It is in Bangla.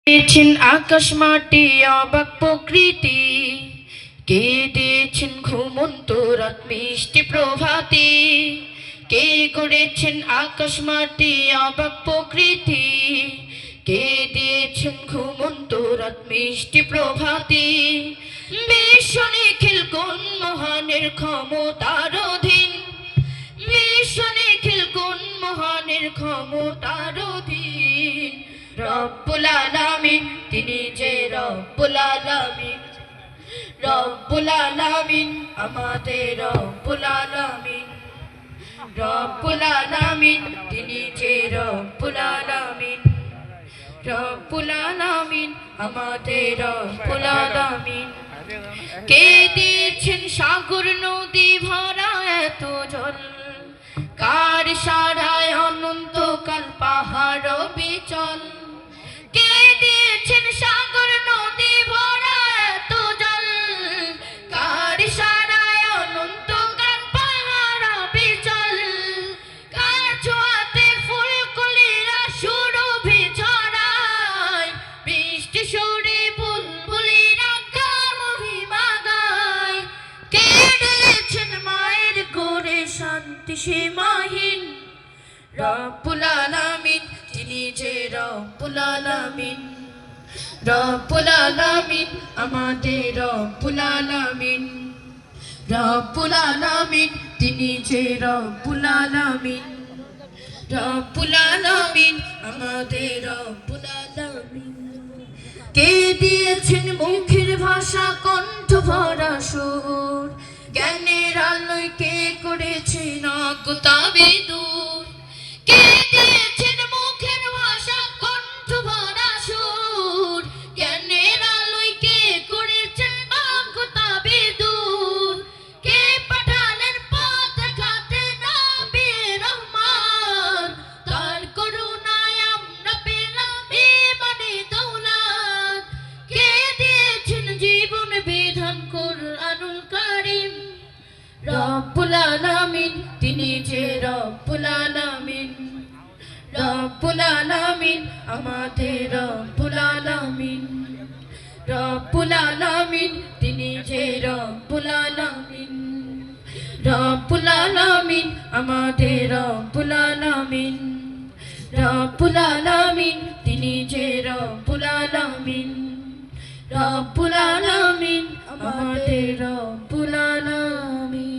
দিয়েছেন আকাশ মাটি অবাক প্রকৃতি, কে দিয়েছেন ঘুমন্ত রাত মিষ্টি প্রভাতি, কে করেছেন আকাশ মাটি অবাক প্রকৃতি, কে দিয়েছেন ঘুমন্ত রাত মিষ্টি প্রভাতি। বিশ্ব নিখিল কোন মহানের ক্ষমতার অধীন, বিশ্ব নিখিল কোন মহানের ক্ষমতার অধীন। রব্বুল আলামিন তিনি যে রব্বুল আলামিন, রব্বুল আলামিন আমাদের রব্বুল আলামিন, রব্বুল আলামিন তিনি যে রব্বুল আলামিন, রব্বুল আলামিন আমাদের রব্বুল আলামিন। কে দিয়েছেন সাগর নদী ভরা এত জল, কার সারায় অনন্তকাল পাহাড় বিচল। কে দিয়েছেন সাগর নদী ভরা এত জল, কার সারায় অনন্তকাল পাহাড় বিচল। কার ছোঁয়াতে ফুলকলিরা সুরভি ছড়ায়, বৃষ্টি সুরে বুলবুলিরা কার মহিমা গায়। কে দিয়েছেন মায়ের কোলে শান্তি সীমাহীন, রব্বুল আলামিন তিনি যে রব্বুল আলামিন, রব্বুল আলামিন আমাদের রব্বুল আলামিন, রব্বুল আলামিন তিনি যে রব্বুল আলামিন, রব্বুল আলামিন আমাদের রব্বুল আলামিন। কে দিয়েছেন মুখের ভাষা কণ্ঠ ভরা সুর, জ্ঞানের আলোয় কে করেছেন অজ্ঞতা দূর। কে দিয়েছেন মুখের ভাষা কণ্ঠ ভরা সুর, জ্ঞানের আলোয় কে করেছেন অজ্ঞতা দূর। কে পাঠালেন পথ দেখাতে নবী রহমান, তার করুণায় আমরা পেলাম ঈমানি দৌলত। কে দিয়েছেন জীবন বিধান কুরআনুল কারীম, রব্বুল আলামিন তিনি যে রব্বুল আলামিন, রব্বুল আলামিন আমাদের রব্বুল আলামিন, রব্বুল আলামিন তিনি যে রব্বুল আলামিন, রব্বুল আলামিন আমাদের রব্বুল আলামিন, রব্বুল আলামিন তিনি যে রব্বুল আলামিন, রব্বুল আলামিন আমাদের রব্বুল আলামিন।